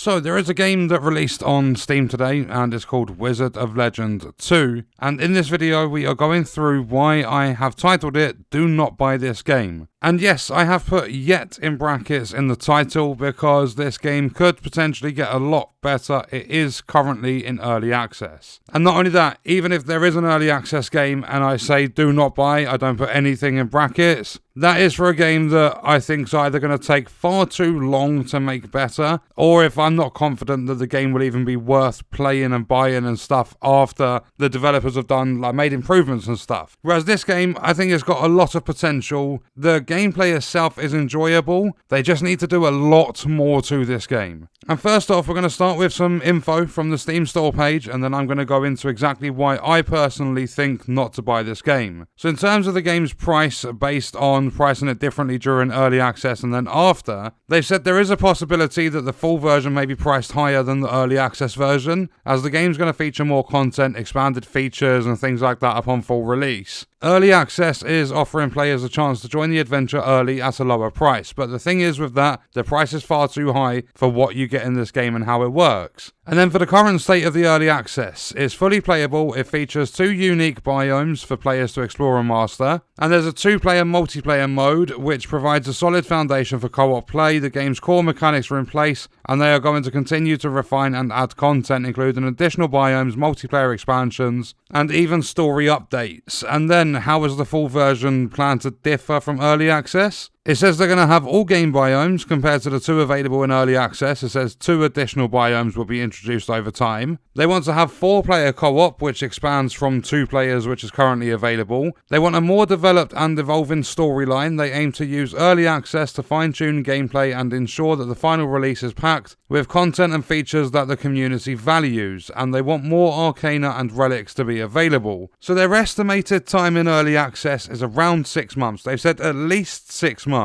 So there is a game that released on Steam today and it's called Wizard of Legend 2, and in this video we are going through why I have titled it Do Not Buy This Game. And yes, I have put yet in brackets in the title because this game could potentially get a lot better. It is currently in early access. And not only that, even if there is an early access game and I say do not buy, I don't put anything in brackets, that is for a game that I think is either going to take far too long to make better, or if I'm not confident that the game will even be worth playing and buying and stuff after the developers have done, like, made improvements and stuff. Whereas this game, I think it's got a lot of potential. The gameplay itself is enjoyable. They just need to do a lot more to this game. And first off, we're going to start with some info from the Steam store page, and then I'm going to go into exactly why I personally think not to buy this game. So in terms of the game's price, based on pricing it differently during early access and then after, they've said there is a possibility that the full version may be priced higher than the early access version, as the game's going to feature more content, expanded features and things like that upon full release. Early access is offering players a chance to join the adventure early at a lower price, but the thing is with that, the price is far too high for what you get in this game and how it works. And then for the current state of the early access, it's fully playable, it features 2 unique biomes for players to explore and master, and there's a 2-player multiplayer mode which provides a solid foundation for co-op play. The game's core mechanics are in place and they are going to continue to refine and add content, including additional biomes, multiplayer expansions and even story updates. And then how is the full version planned to differ from early access? It says they're going to have all game biomes compared to the 2 available in early access. It says 2 additional biomes will be introduced over time. They want to have 4-player co-op, which expands from 2 players, which is currently available. They want a more developed and evolving storyline. They aim to use early access to fine-tune gameplay and ensure that the final release is packed with content and features that the community values. And they want more Arcana and relics to be available. So their estimated time in early access is around 6 months. They've said at least 6 months.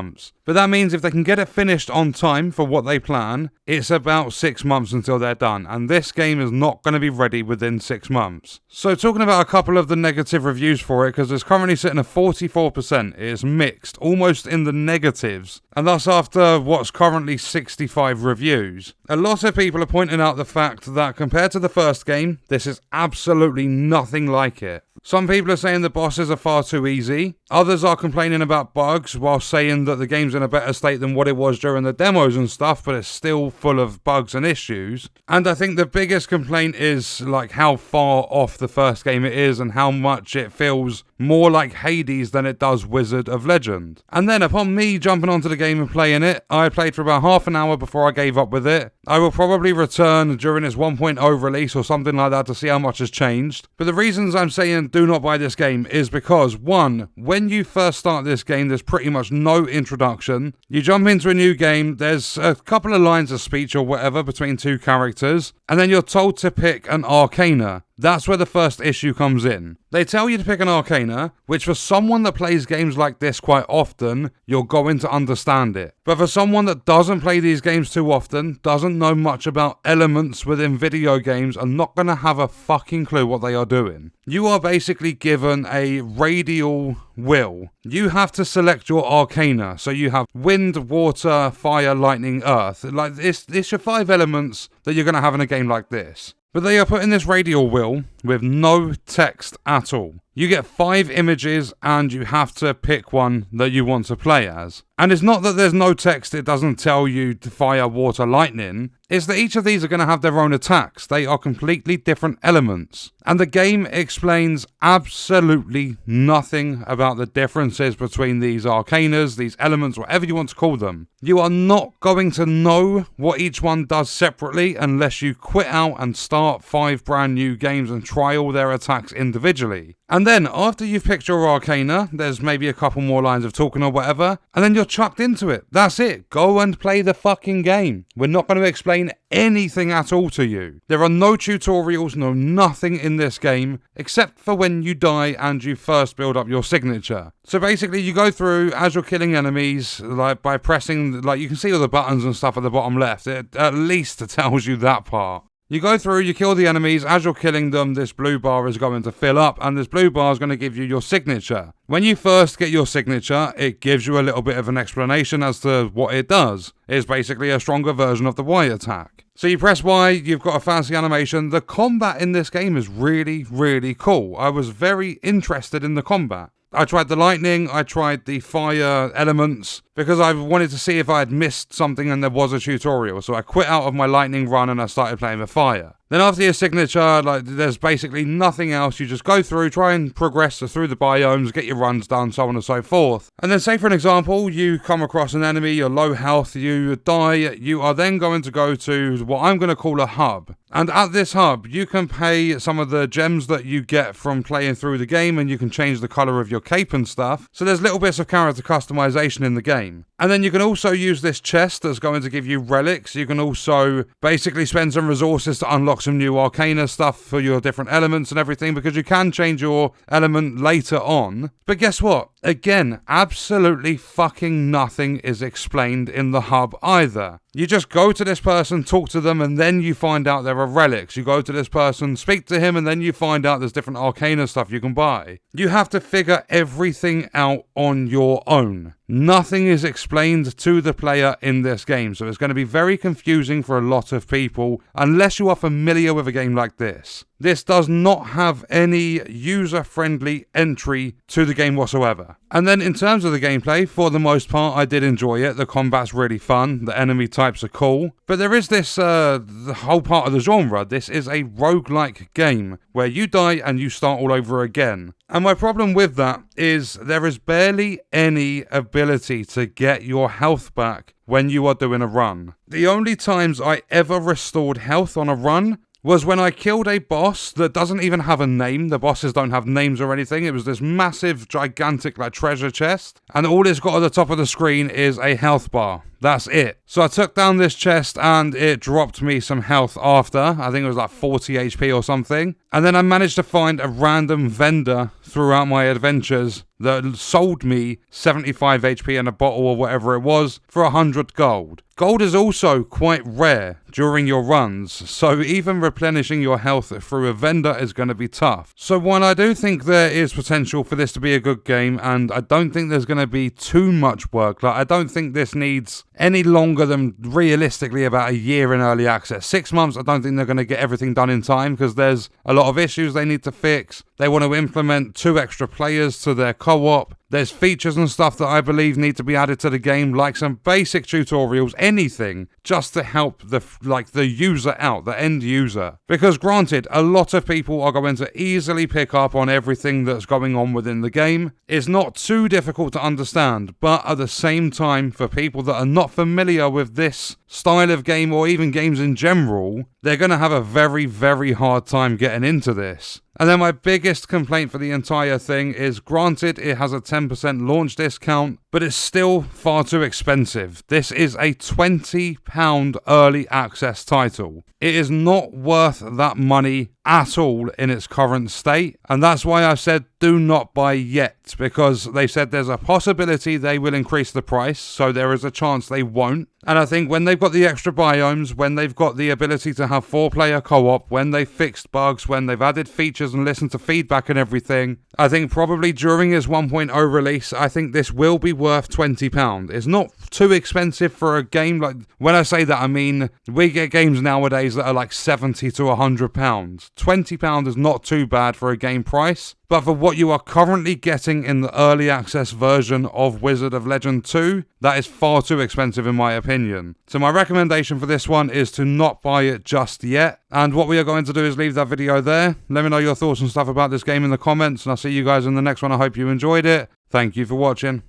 But that means if they can get it finished on time for what they plan, it's about 6 months until they're done, and this game is not going to be ready within 6 months. So talking about a couple of the negative reviews for it, because it's currently sitting at 44%, it is mixed, almost in the negatives, and that's after what's currently 65 reviews. A lot of people are pointing out the fact that compared to the first game, this is absolutely nothing like it. Some people are saying the bosses are far too easy. Others are complaining about bugs while saying that the game's in a better state than what it was during the demos and stuff, but it's still full of bugs and issues. And I think the biggest complaint is like how far off the first game it is and how much it feels more like Hades than it does Wizard of Legend. And then upon me jumping onto the game and playing it, I played for about half an hour before I gave up with it. I will probably return during its 1.0 release or something like that to see how much has changed. But the reasons I'm saying do not buy this game is because, 1, when you first start this game, there's pretty much no introduction. You jump into a new game, there's a couple of lines of speech or whatever between 2 characters, and then you're told to pick an Arcana. That's where the first issue comes in. They tell you to pick an Arcana, which for someone that plays games like this quite often, you're going to understand it. But for someone that doesn't play these games too often, doesn't know much about elements within video games, are not going to have a fucking clue what they are doing. You are basically given a radial will. You have to select your Arcana. So you have wind, water, fire, lightning, earth. Like it's your 5 elements that you're going to have in a game like this. But they are putting this radial wheel with no text at all. You get 5 images and you have to pick one that you want to play as. And it's not that there's no text, it doesn't tell you to fire, water, lightning. It's that each of these are going to have their own attacks. They are completely different elements. And the game explains absolutely nothing about the differences between these arcanas, these elements, whatever you want to call them. You are not going to know what each one does separately unless you quit out and start 5 brand new games and try all their attacks individually. And then, after you've picked your Arcana, there's maybe a couple more lines of talking or whatever, and then you're chucked into it. That's it. Go and play the fucking game. We're not going to explain anything at all to you. There are no tutorials, no nothing in this game, except for when you die and you first build up your signature. So basically, you go through as you're killing enemies, like by pressing, like you can see all the buttons and stuff at the bottom left. It at least tells you that part. You go through, you kill the enemies, as you're killing them, this blue bar is going to fill up, and this blue bar is going to give you your signature. When you first get your signature, it gives you a little bit of an explanation as to what it does. It's basically a stronger version of the Y attack. So you press Y, you've got a fancy animation. The combat in this game is really, really cool. I was very interested in the combat. I tried the lightning, I tried the fire elements, because I wanted to see if I had missed something and there was a tutorial. So I quit out of my lightning run and I started playing with fire. Then after your signature, like, there's basically nothing else. You just go through, try and progress through the biomes, get your runs done, so on and so forth. And then say for an example, you come across an enemy, you're low health, you die, you are then going to go to what I'm going to call a hub. And at this hub, you can pay some of the gems that you get from playing through the game, and you can change the colour of your cape and stuff. So there's little bits of character customization in the game. And then you can also use this chest that's going to give you relics. You can also basically spend some resources to unlock some new arcana stuff for your different elements and everything, because you can change your element later on. But guess what? Again, absolutely fucking nothing is explained in the hub either. You just go to this person, talk to them, and then you find out there are relics. You go to this person, speak to him, and then you find out there's different arcana stuff you can buy. You have to figure everything out on your own. Nothing is explained to the player in this game, so it's going to be very confusing for a lot of people unless you are familiar with a game like this. This does not have any user-friendly entry to the game whatsoever. And then in terms of the gameplay, for the most part, I did enjoy it. The combat's really fun. The enemy types are cool. But there is this, the whole part of the genre. This is a roguelike game where you die and you start all over again. And my problem with that is there is barely any ability to get your health back when you are doing a run. The only times I ever restored health on a run was when I killed a boss that doesn't even have a name. The bosses don't have names or anything. It was this massive, gigantic, like, treasure chest. And all it's got at the top of the screen is a health bar. That's it. So I took down this chest and it dropped me some health after. I think it was like 40 HP or something. And then I managed to find a random vendor throughout my adventures that sold me 75 HP and a bottle or whatever it was for 100 gold. Gold is also quite rare during your runs, so even replenishing your health through a vendor is going to be tough. So while I do think there is potential for this to be a good game, and I don't think there's going to be too much work, like I don't think this needs any longer than realistically about a year in early access. 6 months, I don't think they're going to get everything done in time, because there's a lot of issues they need to fix. They want to implement 2 extra players to their co-op. There's features and stuff that I believe need to be added to the game, like some basic tutorials, anything, just to help the user out, the end user. Because granted, a lot of people are going to easily pick up on everything that's going on within the game. It's not too difficult to understand, but at the same time, for people that are not familiar with this style of game, or even games in general, they're going to have a very, very hard time getting into this. And then my biggest complaint for the entire thing is, granted, it has a 10% launch discount, but it's still far too expensive. This is a £20 early access title. It is not worth that money at all in its current state, and that's why I said do not buy yet, because they said there's a possibility they will increase the price, so there is a chance they won't. And I think when they've got the extra biomes, when they've got the ability to have 4-player co-op, when they've fixed bugs, when they've added features and listened to feedback and everything, I think probably during its 1.0 release, I think this will be worth £20. It's not too expensive for a game. Like, when I say that, I mean we get games nowadays that are like £70 to £100. £20 is not too bad for a game price. But for what you are currently getting in the early access version of Wizard of Legend 2, that is far too expensive in my opinion. So my recommendation for this one is to not buy it just yet. And what we are going to do is leave that video there. Let me know your thoughts and stuff about this game in the comments, and I'll see you guys in the next one. I hope you enjoyed it. Thank you for watching.